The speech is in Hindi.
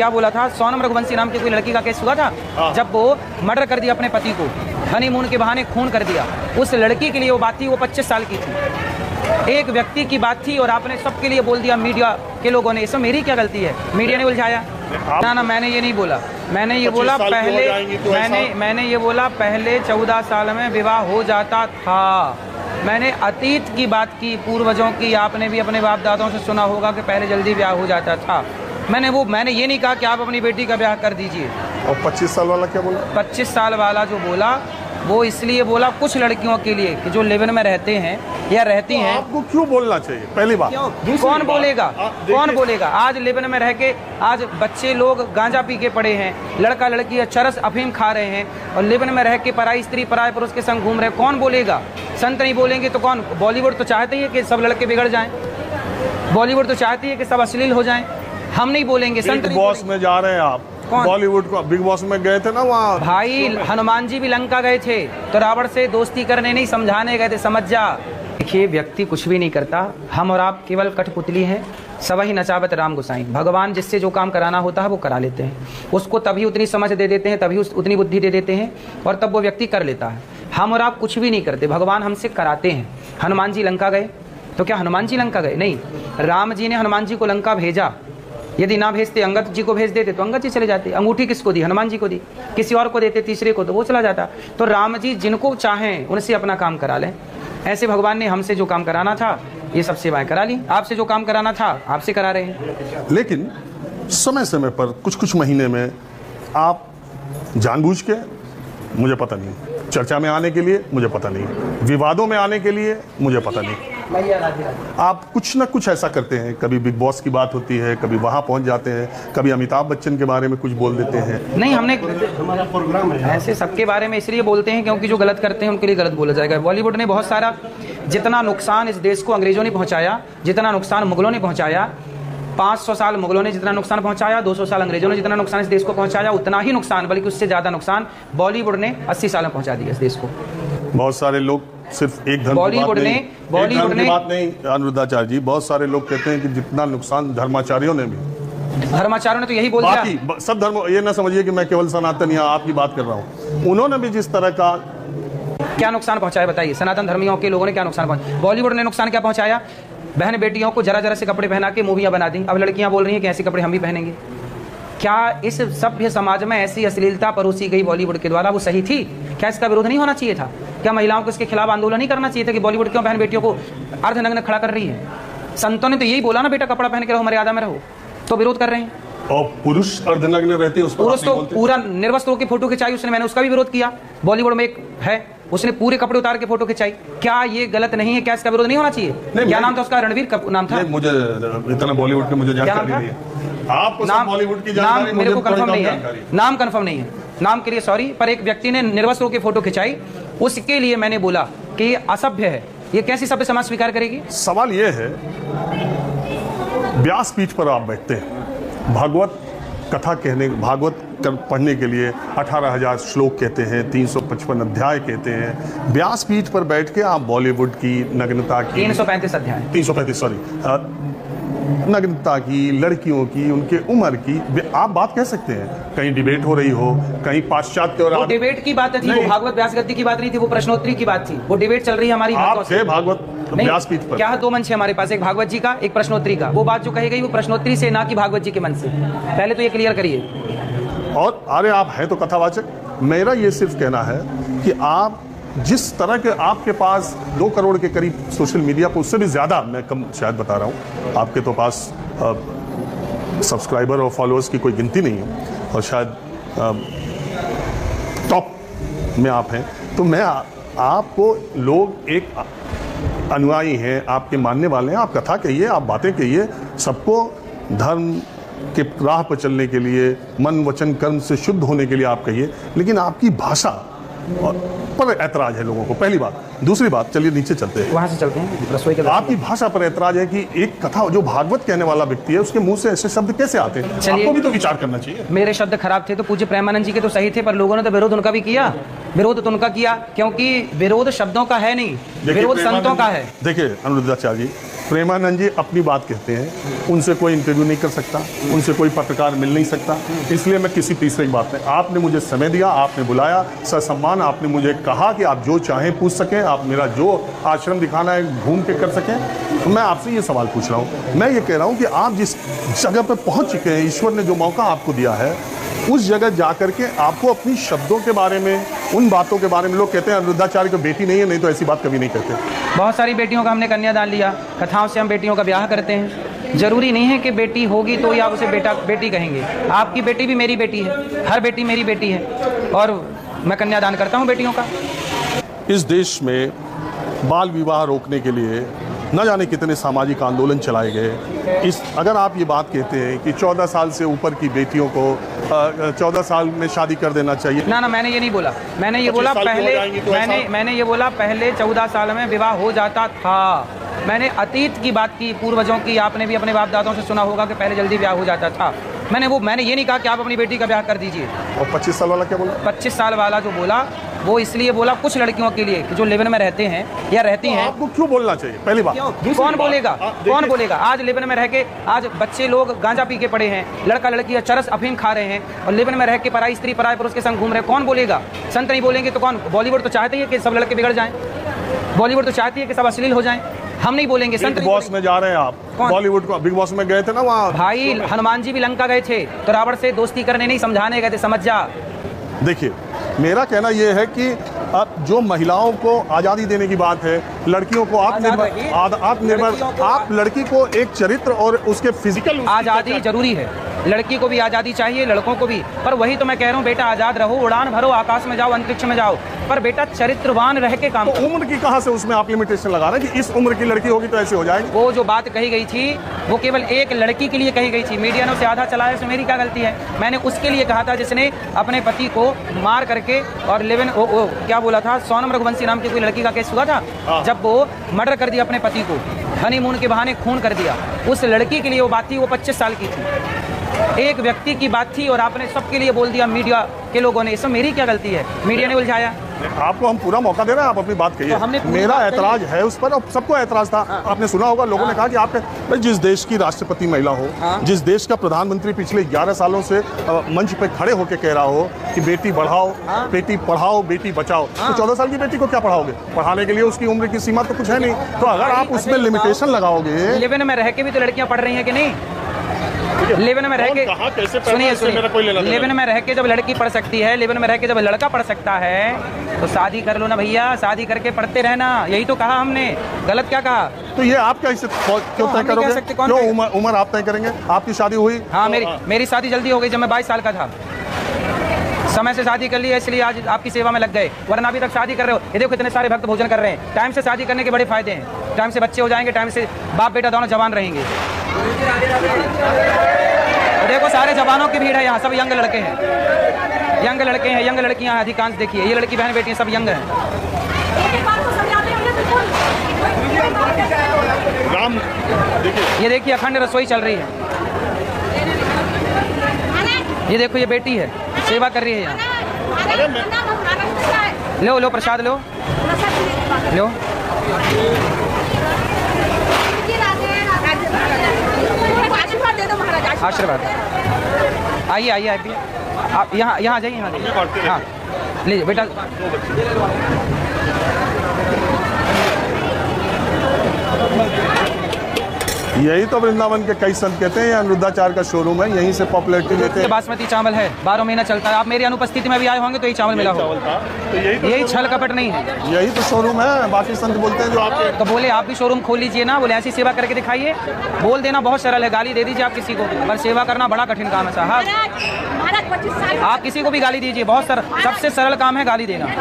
क्या बोला था, सोनम रघुवंशी नाम की कोई लड़की का केस हुआ था, जब वो मर्डर कर दिया अपने पति को, हनीमून के बहाने खून कर दिया। उस लड़की के लिए वो बात थी, वो 25 साल की थी, एक व्यक्ति की बात थी, और आपने सबके लिए बोल दिया मीडिया के लोगों ने। इसमें मेरी क्या गलती है? मीडिया ने उलझाया ना, मैंने ये नहीं बोला। मैंने ये बोला पहले, मैंने ये बोला पहले 14 साल में विवाह हो जाता था। मैंने अतीत की बात की, पूर्वजों की। आपने भी अपने बाप दादाओं से सुना होगा कि पहले जल्दी ब्याह हो जाता था। मैंने ये नहीं कहा कि आप अपनी बेटी का ब्याह कर दीजिए। और 25 साल वाला क्या बोला? 25 साल वाला जो बोला वो इसलिए बोला कुछ लड़कियों के लिए कि जो लिव इन में रहते हैं या रहती हैं। आपको क्यों बोलना चाहिए? पहली बात, कौन बोलेगा? कौन बोलेगा? आज लिव इन में रह के आज बच्चे लोग गांजा पी के पड़े हैं, लड़का लड़की चरस अफीम खा रहे हैं, और लिव इन में रह के पराई स्त्री पराये पुरुष के संग घूम रहे हैं। कौन बोलेगा? संत नहीं बोलेंगे तो कौन? बॉलीवुड तो चाहते ही है कि सब लड़के बिगड़ जाएं, बॉलीवुड तो चाहती है कि सब अश्लील हो जाएं। हम नहीं बोलेंगे। संत बिग बॉस में जा रहे हैं आप? बॉलीवुड को बिग बॉस में गए थे ना वहाँ? भाई हनुमान जी भी लंका गए थे तो रावण से दोस्ती करने नहीं, समझाने गए थे, समझ जा। देखिए, व्यक्ति कुछ भी नहीं करता, हम और आप केवल कठपुतली हैं। सबही नचावत राम गोसाई। भगवान जिससे जो काम कराना होता है वो करा लेते हैं, उसको तभी उतनी समझ दे देते हैं, तभी उतनी बुद्धि दे देते हैं, और तब वो व्यक्ति कर लेता है। हम और आप कुछ भी नहीं करते, भगवान हमसे कराते हैं। हनुमान जी लंका गए तो क्या हनुमान जी लंका गए? नहीं, राम जी ने हनुमान जी को लंका भेजा। यदि ना भेजते, अंगद जी को भेज देते तो अंगद जी चले जाते। अंगूठी किसको दी? हनुमान जी को दी। किसी और को देते, तीसरे को, तो वो चला जाता। तो राम जी जिनको चाहें उनसे अपना काम करा लें। ऐसे भगवान ने हमसे जो काम कराना था ये सब सेवाएं करा ली, आपसे जो काम कराना था आपसे करा रहे हैं। लेकिन समय समय पर कुछ महीने में आप जानबूझ के, मुझे पता नहीं, चर्चा में आने के लिए मुझे पता नहीं, विवादों में आने के लिए मुझे पता नहीं, आप कुछ ना कुछ ऐसा करते हैं। कभी बिग बॉस की बात होती है, कभी वहां पहुंच जाते हैं, कभी अमिताभ बच्चन के बारे में कुछ बोल देते हैं। नहीं, हमने हमारा प्रोग्राम है, ऐसे सबके बारे में इसलिए बोलते हैं क्योंकि जो गलत करते हैं उनके लिए गलत बोला जाएगा। बॉलीवुड ने बहुत सारा, जितना नुकसान इस देश को अंग्रेजों ने पहुंचाया, जितना नुकसान मुगलों ने पहुंचाया, 500 साल मुगलों ने जितना नुकसान पहुंचाया, 200 साल अंग्रेजों ने जितना नुकसान इस देश को पहुंचाया, उतना ही नुकसान, बल्कि उससे ज्यादा नुकसान बॉलीवुड ने 80 साल में पहुंचा दिया इस देश को। बहुत सारे लोग सिर्फ एक धर्म बॉलीवुड ने बात नहीं, अनुरुद्धाचार्य जी, बहुत सारे लोग कहते हैं कि जितना नुकसान धर्माचार्यों ने भी, धर्माचार्यों ने तो यही बोल दिया। बाकी सब धर्म, ये ना समझिए कि मैं केवल सनातन या आपकी बात कर रहा हूँ, उन्होंने भी जिस तरह का क्या नुकसान पहुंचाया बताइए? सनातन धर्मियों के लोगों ने क्या नुकसान पहुंचाया? बॉलीवुड ने नुकसान क्या पहुंचाया? बहन बेटियों को जरा जरा से कपड़े पहना के मूवियां बना दी। अब लड़कियां बोल रही हैं कि ऐसे कपड़े हम भी पहनेंगे। क्या इस सभ्य समाज में ऐसी अश्लीलता परोसी गई बॉलीवुड के द्वारा, वो सही थी? क्या इसका विरोध नहीं होना चाहिए था? क्या महिलाओं को इसके खिलाफ आंदोलन नहीं करना चाहिए था कि बॉलीवुड क्यों बहन बेटियों को अर्धनग्न खड़ा कर रही है? संतों ने तो यही बोला ना, बेटा कपड़ा पहन के रहो, मर्यादा में रहो, तो विरोध कर रहे हैं। और पुरुष अर्धनग्न रहते हैं, उस पर पुरुष तो पूरा निर्वस्त्र की फोटो खिंचाई उसने, मैंने उसका भी विरोध किया। बॉलीवुड में एक है, उसने पूरे कपड़े उतार के फोटो खिंचाई। क्या ये गलत नहीं है? क्या इसका विरोध नहीं होना चाहिए? क्या नाम था उसका? रणवीर नाम था। मुझे इतना बॉलीवुड के मुझे जानकारी नहीं है। आपको नाम, बॉलीवुड की जानकारी मेरे को कंफर्म नहीं है, नाम कंफर्म नहीं है, नाम के लिए सॉरी, पर एक व्यक्ति ने निर्वस्त्रों की फोटो खिंचाई, उसके लिए मैंने बोला कि ये असभ्य है। ये कैसी सभ्य समाज स्वीकार करेगी? सवाल ये है, व्यासपीठ पर आप बैठते हैं, भागवत कथा कहने, भागवत पढ़ने के लिए 18,000 श्लोक कहते हैं, 355 अध्याय कहते हैं। व्यासपीठ पर बैठ के आप बॉलीवुड की नग्नता की 335 अध्याय, 335 सॉरी, नग्नता की, लड़कियों की, उनके उम्र की आप बात कह सकते हैं। कहीं डिबेट हो रही हो, कहीं पाश्चात्य, और डिबेट की बात थी, वो भागवत व्यास गद्दी की बात नहीं थी, वो प्रश्नोत्तरी की बात थी। वो डिबेट चल रही है हमारी भागवत व्यासपीठ पर। क्या 2 मंच है हमारे पास, एक भागवत जी का, एक प्रश्नोत्तरी का। वो बात जो कही गई वो प्रश्नोत्तरी से, ना कि भागवत जी के मन से। पहले तो ये क्लियर करिए। और अरे आप हैं तो कथावाचक, मेरा ये सिर्फ कहना है कि आप जिस तरह के, आपके पास 2 करोड़ के करीब सोशल मीडिया पर, उससे भी ज़्यादा, मैं कम शायद बता रहा हूँ, आपके तो पास सब्सक्राइबर और फॉलोअर्स की कोई गिनती नहीं है, और शायद टॉप में आप हैं। तो मैं आपको, लोग एक अनुयायी हैं, आपके मानने वाले हैं, आप कथा कहिए, आप बातें कहिए, सबको धर्म के राह पर चलने के लिए, मन वचन कर्म से शुद्ध होने के लिए आप कहिए, लेकिन आपकी भाषा पर ऐतराज है लोगों को, पहली बात। दूसरी बात, चलिए नीचे चलते हैं, वहां से चलते हैं रसोई के। आपकी भाषा पर ऐतराज है कि एक कथा, जो भागवत कहने वाला व्यक्ति है, उसके मुंह से ऐसे शब्द कैसे आते हैं? आपको भी तो विचार करना चाहिए। मेरे शब्द खराब थे तो पूज्य प्रेमानंद जी के तो सही थे, पर लोगों ने तो विरोध उनका भी किया। विरोध तो उनका किया, क्योंकि विरोध शब्दों का है नहीं, विरोध संतों का है। देखिए अनुरुद्धाचार्य जी, प्रेमानंद जी अपनी बात कहते हैं, उनसे कोई इंटरव्यू नहीं कर सकता, उनसे कोई पत्रकार मिल नहीं सकता, इसलिए मैं किसी तीसरे की बात नहीं। आपने मुझे समय दिया, आपने बुलाया ससम्मान, आपने मुझे कहा कि आप जो चाहें पूछ सकें, आप मेरा जो आश्रम दिखाना है घूम के कर सकें। तो मैं आपसे ये सवाल पूछ रहा हूँ, मैं ये कह रहा हूँ कि आप जिस जगह पर पहुँच चुके हैं, ईश्वर ने जो मौका आपको दिया है, उस जगह जा करके आपको अपनी शब्दों के बारे में, उन बातों के बारे में, लोग कहते हैं अनिरुद्धाचार्य की बेटी नहीं है, नहीं तो ऐसी बात कभी नहीं कहते। बहुत सारी बेटियों का हमने कन्यादान लिया, कथाओं से हम बेटियों का ब्याह करते हैं। जरूरी नहीं है कि बेटी होगी तो ही आप उसे बेटा बेटी कहेंगे। आपकी बेटी भी मेरी बेटी है, हर बेटी मेरी बेटी है, और मैं कन्यादान करता हूँ बेटियों का। इस देश में बाल विवाह रोकने के लिए न जाने कितने सामाजिक आंदोलन चलाए गए। अगर आप ये बात कहते हैं कि 14 साल से ऊपर की बेटियों को 14 साल में शादी कर देना चाहिए, ना मैंने ये नहीं बोला। मैंने ये बोला पहले मैंने ये बोला पहले 14 साल में विवाह हो जाता था। मैंने अतीत की बात की, पूर्वजों की। आपने भी अपने बाप दादाओं से सुना होगा कि पहले जल्दी ब्याह हो जाता था। मैंने ये नहीं कहा कि आप अपनी बेटी का ब्याह कर दीजिए। और 25 साल वाला क्या बोला? 25 साल वाला जो बोला वो इसलिए बोला कुछ लड़कियों के लिए जो लिव इन में रहते हैं या रहती हैं। आपको क्यों बोलना चाहिए? पहली बात कौन बोलेगा? कौन बोलेगा? आज लिव इन में रह के आज बच्चे लोग गांजा पी के पड़े हैं, लड़का लड़की चरस अफीम खा रहे हैं और लिव इन में रह के पराई स्त्री पराई पुरुष के संग घूम रहे हैं। कौन बोलेगा? संत नहीं बोलेंगे तो कौन? बॉलीवुड तो चाहते ही है कि सब लड़के बिगड़ जाएं, बॉलीवुड तो चाहती है कि सब अश्लील हो जाएं। हम नहीं बोलेंगे। संत बिग बॉस में जा रहे हैं आप, बॉलीवुड को बिग बॉस में गए थे ना वहाँ। भाई हनुमान जी भी लंका गए थे तो रावण से दोस्ती करने नहीं, समझाने गए थे, समझ जा। देखिए मेरा कहना यह है कि अब जो महिलाओं को आज़ादी देने की बात है, लड़कियों को आत्मनिर्भर, आप लड़की को एक चरित्र और उसके फिजिकल आज़ादी जरूरी है, लड़की को भी आज़ादी चाहिए, लड़कों को भी। पर वही तो मैं कह रहा हूँ, बेटा आज़ाद रहो, उड़ान भरो, आकाश में जाओ, अंतरिक्ष में जाओ, पर बेटा चरित्रवान रह के काम। तो उम्र की कहाँ से उसमें आप लिमिटेशन लगा रहे हैं कि इस उम्र की लड़की होगी तो ऐसे हो जाएगी? वो जो बात कही गई थी वो केवल एक लड़की के लिए कही गई थी। मीडिया ने उसे आधा चलाया, इसमें मेरी क्या गलती है? मैंने उसके लिए कहा था जिसने अपने पति को मार करके और लिव इन क्या बोला था, सोनम रघुवंशी नाम की कोई लड़की का केस हुआ था, जब वो मर्डर कर दिया अपने पति को, हनीमून के बहाने खून कर दिया। उस लड़की के लिए वो बात थी, वो 25 साल की थी, एक व्यक्ति की बात थी, और आपने सबके लिए बोल दिया मीडिया के लोगों ने। इसमें मेरी क्या गलती है? मीडिया ने उलझाया। आपको हम पूरा मौका दे रहे हैं, आप अपनी बात कहिए। तो मेरा ऐतराज है उस पर, और सबको ऐतराज था। आपने सुना होगा लोगों ने कहा कि आपके जिस देश की राष्ट्रपति महिला हो, जिस देश का प्रधानमंत्री पिछले 11 सालों से मंच पे खड़े होकर कह रहा हो कि बेटी बढ़ाओ, बेटी पढ़ाओ, बेटी बचाओ, तो 14 साल की बेटी को क्या पढ़ाओगे? पढ़ाने के लिए उसकी उम्र की सीमा तो कुछ है नहीं। तो अगर आप उसमें लिमिटेशन लगाओगे। लिव इन में रह के भी तो लड़कियां पढ़ रही हैं कि नहीं? लिव इन में रह के सुनिए, लिव इन में रह के जब लड़की पढ़ सकती है, लिव इन में रह के जब लड़का पढ़ सकता है, तो शादी कर लो ना भैया, शादी करके पढ़ते रहना। यही तो कहा हमने, गलत क्या कहा? तो ये आप क्या क्यों तय करोगे? क्यों उम्र आप तय करेंगे? आपकी शादी हुई? हाँ, मेरी शादी जल्दी हो गई जब मैं 22 साल का था। समय से शादी कर ली, इसलिए आज आपकी सेवा में लग गए, वरना अभी तक शादी कर रहे हो। ये देखो इतने सारे भक्त भोजन कर रहे हैं। टाइम से शादी करने के बड़े फायदे हैं। टाइम से बच्चे हो जाएंगे, टाइम से बाप बेटा दोनों जवान रहेंगे। देखो सारे जवानों की भीड़ है यहाँ, सब यंग लड़के हैं, यंग लड़के हैं, यंग लड़कियाँ हैं अधिकांश। देखिए ये लड़की बहन बेटी सब यंग हैं। राम ये देखिए अखंड रसोई चल रही है। ये देखो ये बेटी है, सेवा कर रही है यहाँ। लो लो प्रसाद लो, लो आशीर्वाद। आइए आइए आइए, आप यहाँ यहाँ जाइए, यहाँ जाइए। हाँ लीजिए बेटा। यही तो वृंदावन के कई संत कहते हैं, अनिरुद्धाचार्य का शोरूम है, यहीं से पॉपुलैरिटी लेते हैं। बासमती चावल है, 12 महीना चलता है। आप मेरी अनुपस्थिति में भी आए होंगे तो यही चावल मिला होगा। तो यही छल कपट नहीं है, यही तो शोरूम है। बाकी संत बोलते हैं जो आपके, तो बोले आप भी शोरूम खोल लीजिए ना। बोले ऐसी सेवा करके दिखाइए। बोल देना बहुत सरल है, गाली दे दीजिए आप किसी को, पर सेवा करना बड़ा कठिन काम है साहब। आप किसी को भी गाली दीजिए, बहुत सरल, सबसे सरल काम है गाली देना।